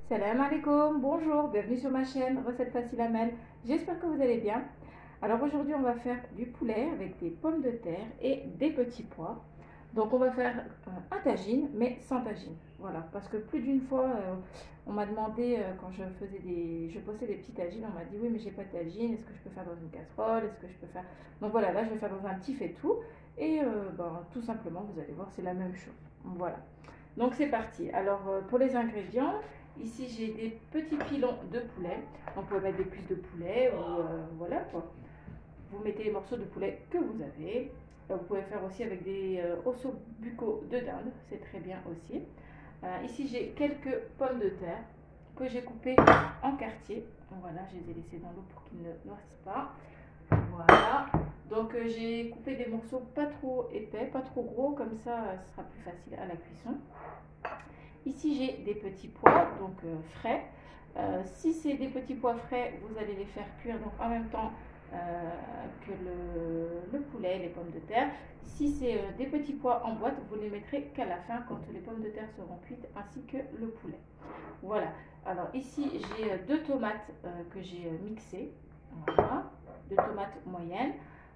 Salam alaikum, bonjour, bienvenue sur ma chaîne Recette Facile Amel. J'espère que vous allez bien. Alors aujourd'hui on va faire du poulet avec des pommes de terre et des petits pois. Donc on va faire un tagine mais sans tagine. Voilà, parce que plus d'une fois on m'a demandé quand je postais des petits tagines, on m'a dit oui mais j'ai pas de tagine, est-ce que je peux faire dans une casserole, est-ce que je peux faire... Donc voilà, là je vais faire dans un petit faitout et tout simplement vous allez voir c'est la même chose. Voilà, donc c'est parti. Alors pour les ingrédients, ici j'ai des petits pilons de poulet. On peut mettre des cuisses de poulet ou voilà quoi. Vous mettez les morceaux de poulet que vous avez. Vous pouvez faire aussi avec des osseaux buccaux de dinde, c'est très bien aussi. Ici j'ai quelques pommes de terre que j'ai coupées en quartiers. Voilà, je les ai laissées dans l'eau pour qu'ils ne noircissent pas. Voilà. Donc j'ai coupé des morceaux pas trop épais, pas trop gros, comme ça ce sera plus facile à la cuisson. Ici j'ai des petits pois, donc frais. Si c'est des petits pois frais, vous allez les faire cuire donc en même temps que le poulet, les pommes de terre. Si c'est des petits pois en boîte, vous les mettrez qu'à la fin quand les pommes de terre seront cuites ainsi que le poulet. Voilà. Alors ici j'ai deux tomates que j'ai mixées. Voilà. Deux tomates moyennes.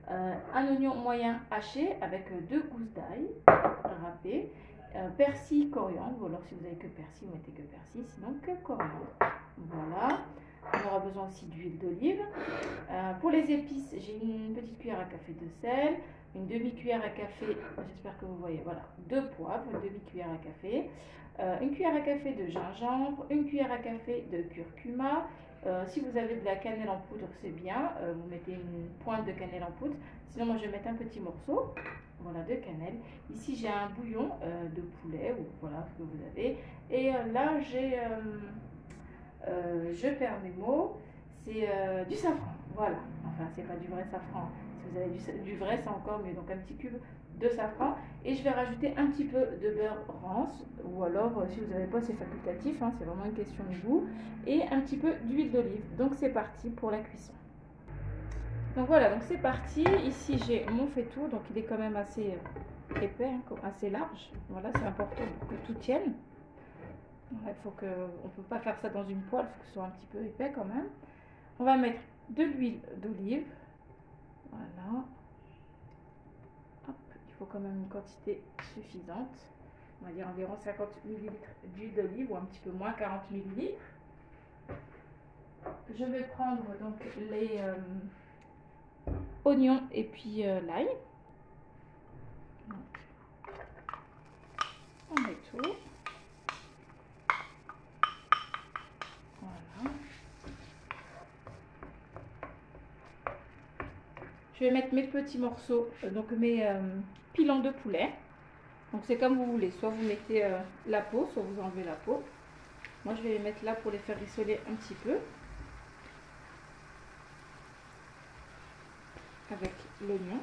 Un oignon moyen haché avec deux gousses d'ail râpées. Persil, coriandre, ou alors si vous avez que persil, vous mettez que persil, sinon que coriandre. Voilà. On aura besoin aussi d'huile d'olive. Pour les épices, j'ai une petite cuillère à café de sel, une demi-cuillère à café, j'espère que vous voyez, voilà, de poivre, une demi-cuillère à café, une cuillère à café de gingembre, une cuillère à café de curcuma. Si vous avez de la cannelle en poudre, c'est bien, vous mettez une pointe de cannelle en poudre. Sinon, moi je vais mettre un petit morceau, voilà, de cannelle. Ici, j'ai un bouillon de poulet, ou voilà ce que vous avez. Et là, j'ai, je perds mes mots, c'est du safran, voilà. Enfin, c'est pas du vrai safran. Si vous avez du vrai, c'est encore mieux. Donc, un petit cube de safran. Et je vais rajouter un petit peu de beurre rance, ou alors, si vous n'avez pas, c'est facultatif, hein, c'est vraiment une question de goût. Et un petit peu d'huile d'olive. Donc, c'est parti pour la cuisson. Donc voilà, donc c'est parti. Ici j'ai mon faitout, donc il est quand même assez épais, hein, assez large. Voilà, c'est important pour que tout tienne. Il faut que, on ne peut pas faire ça dans une poêle, il faut que ce soit un petit peu épais quand même. On va mettre de l'huile d'olive. Voilà. Hop, il faut quand même une quantité suffisante. On va dire environ 50 ml d'huile d'olive ou un petit peu moins, 40 ml. Je vais prendre donc les oignons et puis l'ail. On met tout. Voilà. Je vais mettre mes petits morceaux, donc mes pilons de poulet. Donc c'est comme vous voulez, soit vous mettez la peau, soit vous enlevez la peau. Moi je vais les mettre là pour les faire rissoler un petit peu. Avec l'oignon.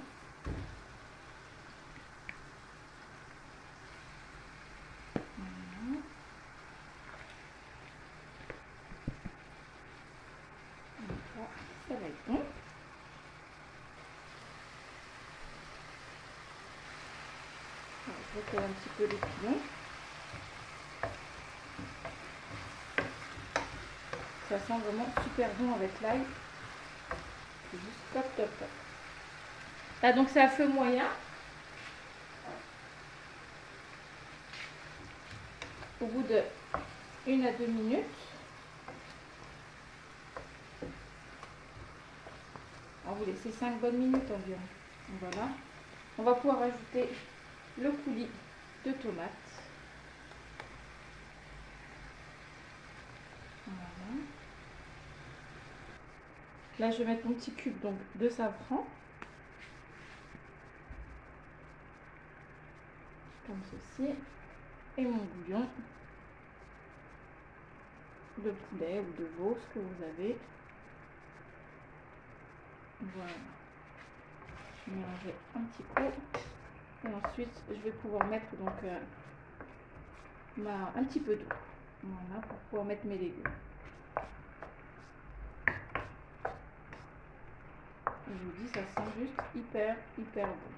Voilà. Donc là, ça va être bon. Alors, je recolle un petit peu les pilons. Ça sent vraiment super bon avec l'ail. C'est juste top top top. Là donc c'est à feu moyen. Au bout de 1 à 2 minutes. On va vous laisser 5 bonnes minutes environ. Voilà. On va pouvoir ajouter le coulis de tomates. Voilà. Là, je vais mettre mon petit cube donc, de safran. Comme ceci. Et mon bouillon de poulet ou de veau, ce que vous avez. Voilà. Je vais mélanger un petit peu. Et ensuite, je vais pouvoir mettre donc un petit peu d'eau. Voilà, pour pouvoir mettre mes légumes. Et je vous dis, ça sent juste hyper bon.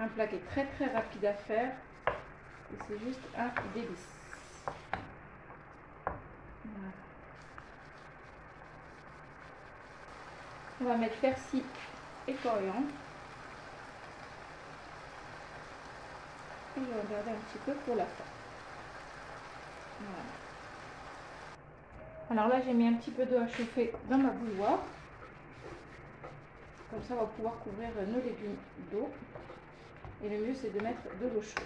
Un plat qui est très rapide à faire. Et c'est juste un délice. Voilà. On va mettre persil et coriandre. Et je vais regarder un petit peu pour la fin. Voilà. Alors là, j'ai mis un petit peu d'eau à chauffer dans ma bouilloire. Comme ça, on va pouvoir couvrir nos légumes d'eau. Et le mieux, c'est de mettre de l'eau chaude.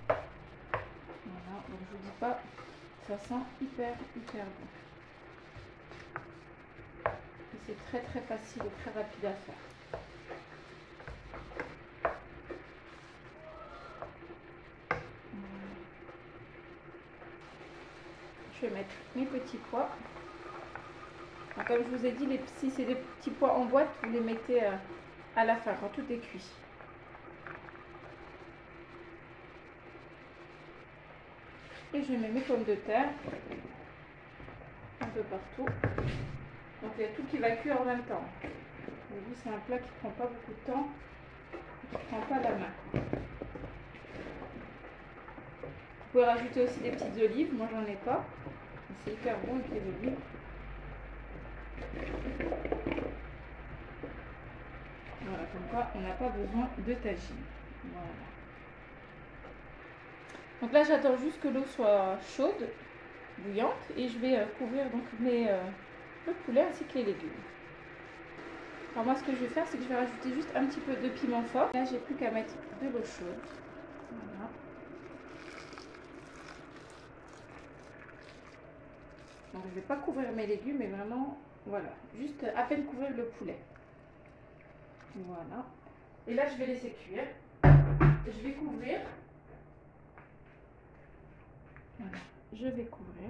Voilà, donc je vous dis pas, ça sent hyper bon. Et c'est très facile et très rapide à faire. Voilà. Je vais mettre mes petits pois. Donc, comme je vous ai dit, si c'est des petits pois en boîte, vous les mettez à la fin, quand tout est cuit. Et je mets mes pommes de terre un peu partout. Donc il y a tout qui va cuire en même temps. Vous voyez, c'est un plat qui ne prend pas beaucoup de temps, qui ne prend pas la main. Vous pouvez rajouter aussi des petites olives, moi j'en ai pas. C'est hyper bon avec les olives. Voilà, comme quoi on n'a pas besoin de tagine. Voilà. Donc là j'attends juste que l'eau soit chaude, bouillante, et je vais couvrir donc le poulet ainsi que les légumes. Alors moi ce que je vais faire, c'est que je vais rajouter juste un petit peu de piment fort. Là j'ai plus qu'à mettre de l'eau chaude. Voilà. Donc je ne vais pas couvrir mes légumes, mais vraiment, voilà, juste à peine couvrir le poulet. Voilà. Et là je vais laisser cuire. Je vais couvrir. Voilà, je vais couvrir.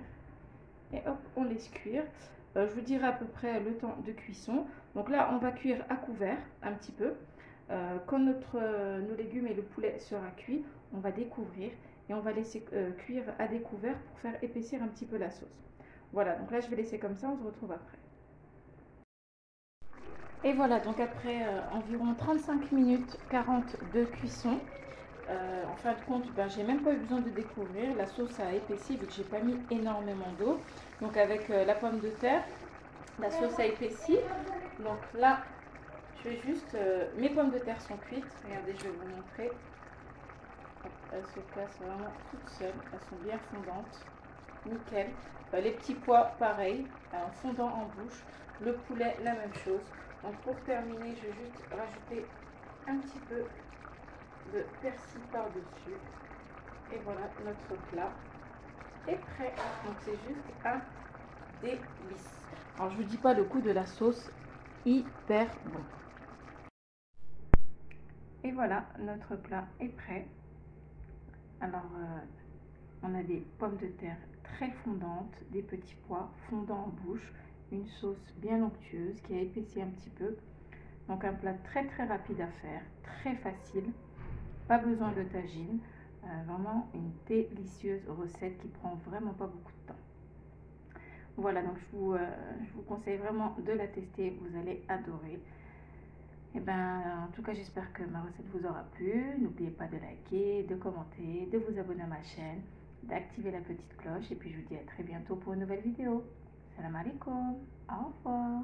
Et hop, on laisse cuire. Je vous dirai à peu près le temps de cuisson. Donc là, on va cuire à couvert un petit peu. Quand nos légumes et le poulet sera cuit, on va découvrir et on va laisser cuire à découvert pour faire épaissir un petit peu la sauce. Voilà, donc là je vais laisser comme ça, on se retrouve après. Et voilà, donc après environ 35 minutes 40 de cuisson, en fin de compte, j'ai même pas eu besoin de découvrir. La sauce a épaissi vu que j'ai pas mis énormément d'eau. Donc avec la pomme de terre, la sauce a épaissi. Donc là, je vais juste... mes pommes de terre sont cuites. Regardez, je vais vous montrer. Elles se cassent vraiment toutes seules. Elles sont bien fondantes. Nickel. Les petits pois, pareil, fondant en bouche. Le poulet, la même chose. Donc pour terminer, je vais juste rajouter un petit peu de persil par-dessus. Et voilà, notre plat est prêt. Donc c'est juste un délice. Alors je vous dis pas le goût de la sauce, hyper bon. Et voilà, notre plat est prêt. Alors on a des pommes de terre très fondantes, des petits pois fondants en bouche, une sauce bien onctueuse qui a épaissi un petit peu. Donc un plat très rapide à faire, très facile, pas besoin de tagine, vraiment une délicieuse recette qui prend vraiment pas beaucoup de temps. Voilà, donc je vous conseille vraiment de la tester, vous allez adorer. Et en tout cas, j'espère que ma recette vous aura plu. N'oubliez pas de liker, de commenter, de vous abonner à ma chaîne, d'activer la petite cloche. Et puis je vous dis à très bientôt pour une nouvelle vidéo. Salam alaikum, au revoir.